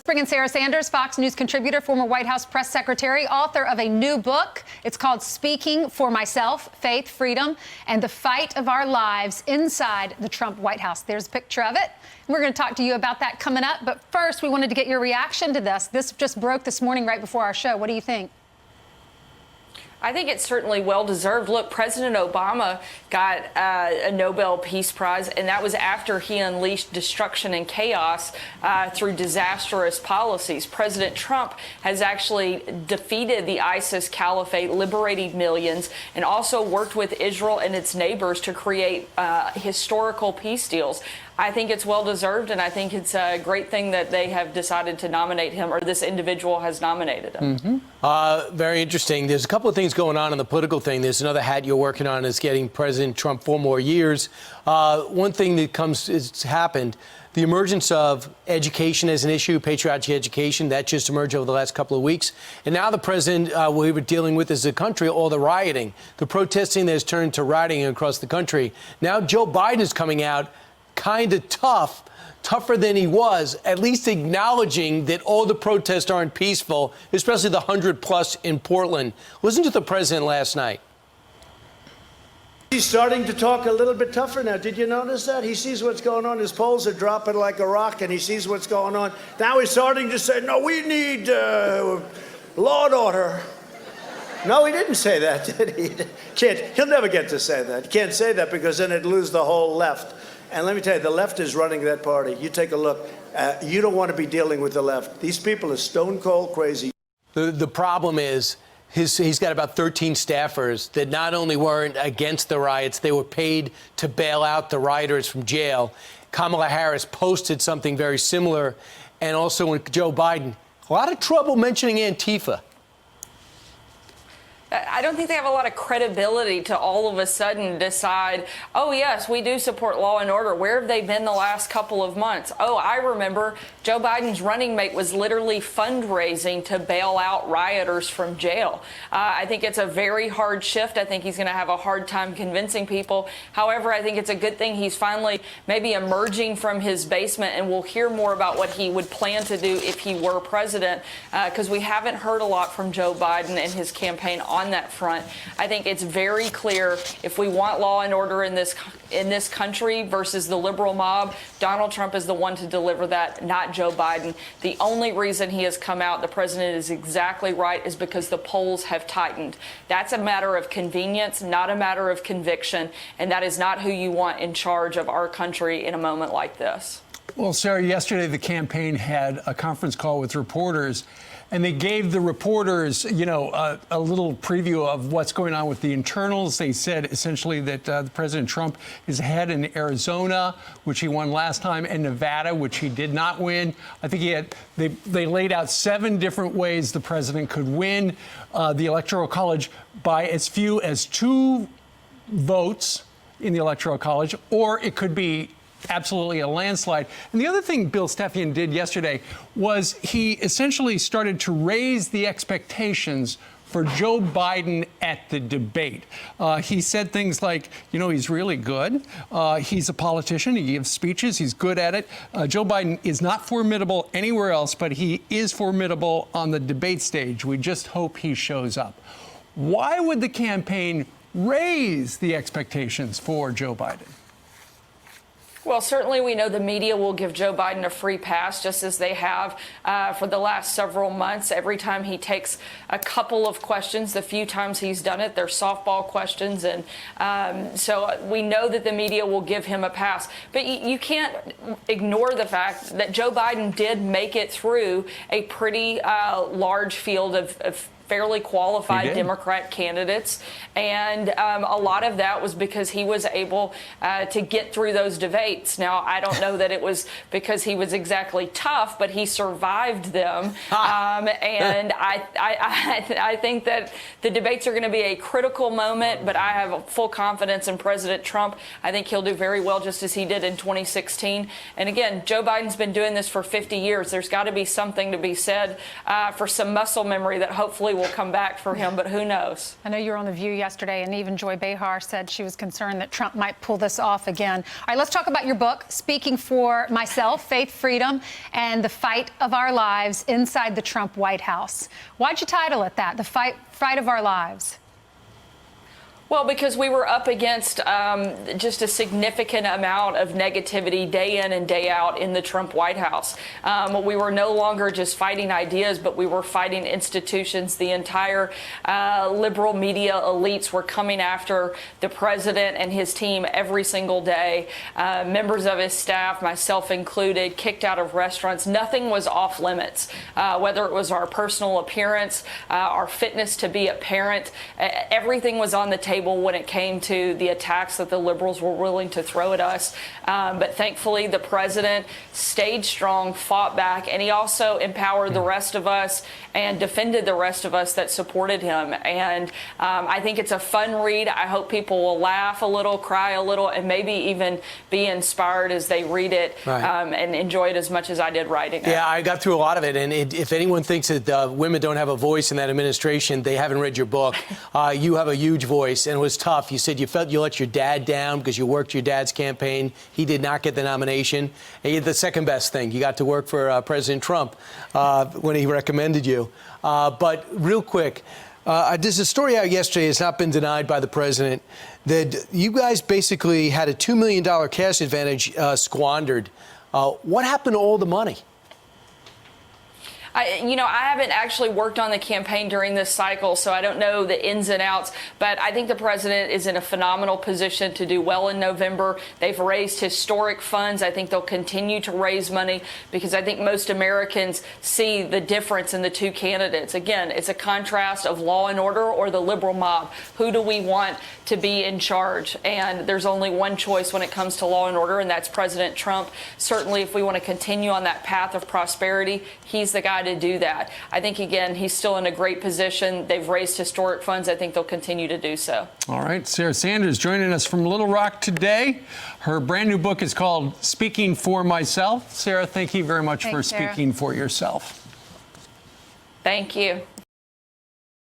Bring in Sarah Sanders, Fox News contributor, former White House press secretary, author of a new book. It's called Speaking for Myself, Faith, Freedom, and the Fight of Our Lives Inside the Trump White House. There's a picture of it. We're going to talk to you about that coming up. But first, we wanted to get your reaction to this. This just broke this morning right before our show. What do you think? I think it's certainly well-deserved. Look, President Obama got a Nobel Peace Prize, and that was after he unleashed destruction and chaos through disastrous policies. President Trump has actually defeated the ISIS caliphate, liberated millions, and also worked with Israel and its neighbors to create historical peace deals. I think it's well-deserved, and I think it's a great thing that they have decided to nominate him, or this individual has nominated him. Very interesting. There's a couple of things going on in the political thing. There's another hat you're working on is getting President Trump 4 more years. One thing that has happened, the emergence of education as an issue, patriotic education, that just emerged over the last couple of weeks. And now the president, we were dealing with as a country, all the rioting, the protesting that has turned to rioting across the country. Now Joe Biden is coming out kind of tougher than he was, at least acknowledging that all the protests aren't peaceful, especially the 100+ in Portland. Listen to the president last night. He's starting to talk a little bit tougher now. Did you notice that? He sees what's going on. His polls are dropping like a rock, and he sees what's going on. Now he's starting to say, no, we need law and order. No, he didn't say that, did he? He'll never get to say that. He can't say that because then it'd lose the whole left. And let me tell you, the left is running that party. You take a look. You don't want to be dealing with the left. These people are stone cold crazy. The problem is he's got about 13 staffers that not only weren't against the riots, they were paid to bail out the rioters from jail. Kamala Harris posted something very similar. And also when Joe Biden, a lot of trouble mentioning Antifa. I don't think they have a lot of credibility to all of a sudden decide, oh, yes, we do support law and order. Where have they been the last couple of months? Oh, I remember Joe Biden's running mate was literally fundraising to bail out rioters from jail. I think it's a very hard shift. I think he's going to have a hard time convincing people. However, I think it's a good thing he's finally maybe emerging from his basement, and we'll hear more about what he would plan to do if he were president, because we haven't heard a lot from Joe Biden and his campaign on that front. I think it's very clear if we want law and order in this country versus the liberal mob, Donald Trump is the one to deliver that, not Joe Biden. The only reason he has come out, the president is exactly right, is because the polls have tightened. That's a matter of convenience, not a matter of conviction, and that is not who you want in charge of our country in a moment like this. Well, Sarah, yesterday the campaign had a conference call with reporters, and they gave the reporters, a little preview of what's going on with the internals. They said essentially that President Trump is ahead in Arizona, which he won last time, and Nevada, which he did not win. I think they laid out 7 different ways the president could win the Electoral College by as few as 2 votes in the Electoral College, or it could be absolutely a landslide. And the other thing Bill Stepien did yesterday was he essentially started to raise the expectations for Joe Biden at the debate. He said things like, he's really good. He's a politician. He gives speeches. He's good at it. Joe Biden is not formidable anywhere else, but he is formidable on the debate stage. We just hope he shows up. Why would the campaign raise the expectations for Joe Biden? Well, certainly we know the media will give Joe Biden a free pass, just as they have for the last several months. Every time he takes a couple of questions, the few times he's done it, they're softball questions. And so we know that the media will give him a pass. But you can't ignore the fact that Joe Biden did make it through a pretty large field of fairly qualified Democrat candidates. And a lot of that was because he was able to get through those debates. Now, I don't know that it was because he was exactly tough, but he survived them. And I think that the debates are going to be a critical moment, but I have full confidence in President Trump. I think he'll do very well, just as he did in 2016. And again, Joe Biden's been doing this for 50 years. There's got to be something to be said for some muscle memory that hopefully will will come back for him, but who knows? I know you were on The View yesterday, and even Joy Behar said she was concerned that Trump might pull this off again. All right, let's talk about your book, Speaking for Myself, Faith, Freedom, and the Fight of Our Lives Inside the Trump White House. Why'd you title it that, The Fight of Our Lives? Well, because we were up against just a significant amount of negativity day in and day out in the Trump White House. We were no longer just fighting ideas, but we were fighting institutions. The entire liberal media elites were coming after the president and his team every single day. Members of his staff, myself included, kicked out of restaurants. Nothing was off limits, whether it was our personal appearance, our fitness to be a parent. Everything was on the table when it came to the attacks that the liberals were willing to throw at us. But thankfully, the president stayed strong, fought back, and he also empowered the rest of us and defended the rest of us that supported him. And I think it's a fun read. I hope people will laugh a little, cry a little, and maybe even be inspired as they read it, and enjoy it as much as I did writing it. Yeah, I got through a lot of it. And if anyone thinks that women don't have a voice in that administration, they haven't read your book. You have a huge voice. And it was tough. You said you felt you let your dad down because you worked your dad's campaign. He did not get the nomination. And you did the second best thing. You got to work for President Trump when he recommended you. But real quick, there's a story out yesterday, it's not been denied by the president, that you guys basically had a $2 million cash advantage squandered. What happened to all the money? I haven't actually worked on the campaign during this cycle, so I don't know the ins and outs, but I think the president is in a phenomenal position to do well in November. They've raised historic funds. I think they'll continue to raise money because I think most Americans see the difference in the two candidates. Again, it's a contrast of law and order or the liberal mob. Who do we want to be in charge? And there's only one choice when it comes to law and order, and that's President Trump. Certainly, if we want to continue on that path of prosperity, he's the guy to do that. I think, again, he's still in a great position. They've raised historic funds. I think they'll continue to do so. All right. Sarah Sanders joining us from Little Rock today. Her brand new book is called Speaking for Myself. Sarah, thank you very much for speaking for yourself. Thank you.